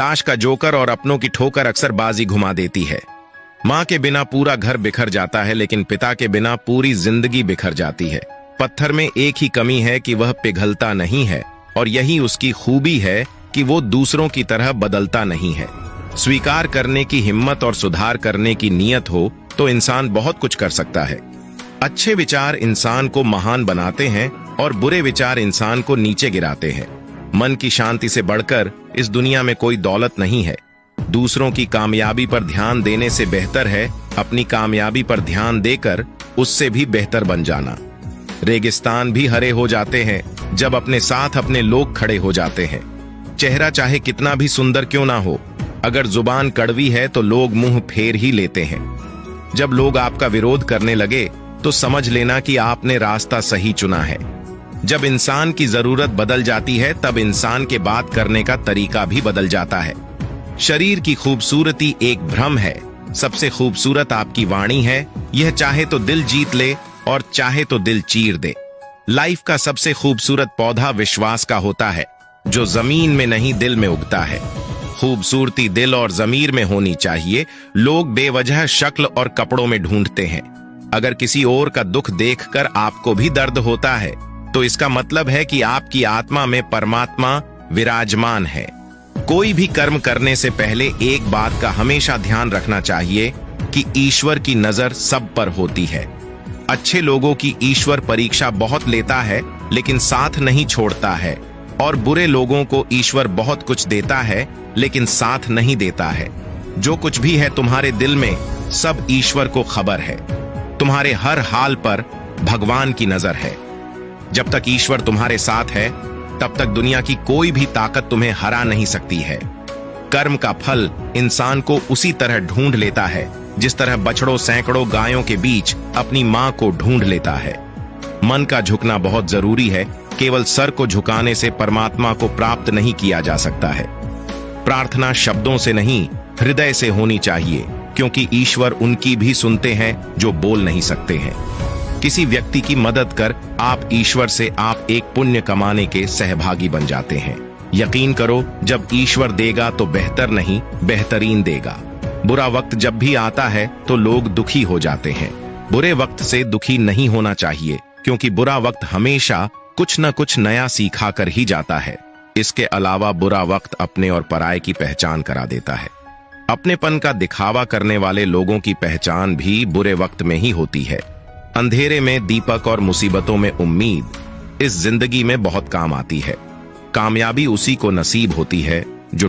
ताश का जोकर और अपनों की ठोकर अक्सर बाजी घुमा देती है। माँ के बिना पूरा घर बिखर जाता है, लेकिन पिता के बिना पूरी जिंदगी बिखर जाती है। पत्थर में एक ही कमी है कि वह पिघलता नहीं है, और यही उसकी खूबी है कि वो दूसरों की तरह बदलता नहीं है। स्वीकार करने की हिम्मत और सुधार करने की नीयत हो तो इंसान बहुत कुछ कर सकता है। अच्छे विचार इंसान को महान बनाते हैं और बुरे विचार इंसान को नीचे गिराते हैं। मन की शांति से बढ़कर इस दुनिया में कोई दौलत नहीं है। दूसरों की कामयाबी पर ध्यान देने से बेहतर है अपनी कामयाबी पर ध्यान देकर उससे भी बेहतर बन जाना। रेगिस्तान भी हरे हो जाते हैं जब अपने साथ अपने लोग खड़े हो जाते हैं। चेहरा चाहे कितना भी सुंदर क्यों ना हो, अगर जुबान कड़वी है तो लोग मुंह फेर ही लेते हैं। जब लोग आपका विरोध करने लगे तो समझ लेना कि आपने रास्ता सही चुना है। जब इंसान की जरूरत बदल जाती है तब इंसान के बात करने का तरीका भी बदल जाता है। शरीर की खूबसूरती एक भ्रम है, सबसे खूबसूरत आपकी वाणी है। यह चाहे तो दिल जीत ले और चाहे तो दिल चीर दे। लाइफ का सबसे खूबसूरत पौधा विश्वास का होता है, जो जमीन में नहीं दिल में उगता है। खूबसूरती दिल और जमीर में होनी चाहिए। लोग बेवजह शक्ल और कपड़ों में ढूंढते हैं। अगर किसी और का दुख देखकर आपको भी दर्द होता है तो इसका मतलब है कि आपकी आत्मा में परमात्मा विराजमान है। कोई भी कर्म करने से पहले एक बात का हमेशा ध्यान रखना चाहिए कि ईश्वर की नजर सब पर होती है। अच्छे लोगों की ईश्वर परीक्षा बहुत लेता है लेकिन साथ नहीं छोड़ता है, और बुरे लोगों को ईश्वर बहुत कुछ देता है लेकिन साथ नहीं देता है। जो कुछ भी है तुम्हारे दिल में, सब ईश्वर को खबर है। तुम्हारे हर हाल पर भगवान की नजर है। जब तक ईश्वर तुम्हारे साथ है तब तक दुनिया की कोई भी ताकत तुम्हें हरा नहीं सकती है। कर्म का फल इंसान को उसी तरह ढूंढ लेता है जिस तरह बछड़ों सैकड़ों गायों के बीच अपनी मां को ढूंढ लेता है। मन का झुकना बहुत जरूरी है। केवल सर को झुकाने से परमात्मा को प्राप्त नहीं किया जा सकता है। प्रार्थना शब्दों से नहीं, हृदय से होनी चाहिए, क्योंकि ईश्वर उनकी भी सुनते हैं जो बोल नहीं सकते हैं। किसी व्यक्ति की मदद कर आप ईश्वर से आप एक पुण्य कमाने के सहभागी बन जाते हैं। यकीन करो, जब ईश्वर देगा तो बेहतर नहीं, बेहतरीन देगा। बुरा वक्त जब भी आता है तो लोग दुखी हो जाते हैं। बुरे वक्त से दुखी नहीं होना चाहिए, क्योंकि बुरा वक्त हमेशा कुछ न कुछ नया सिखा कर ही जाता है। इसके अलावा बुरा वक्त अपने और पराये की पहचान करा देता है। अपनेपन का दिखावा करने वाले लोगों की पहचान भी बुरे वक्त में ही होती है। अंधेरे में दीपक और मुसीबतों में उम्मीद इस जिंदगी में बहुत काम आती है। कामयाबी उसी को नसीब होती है जो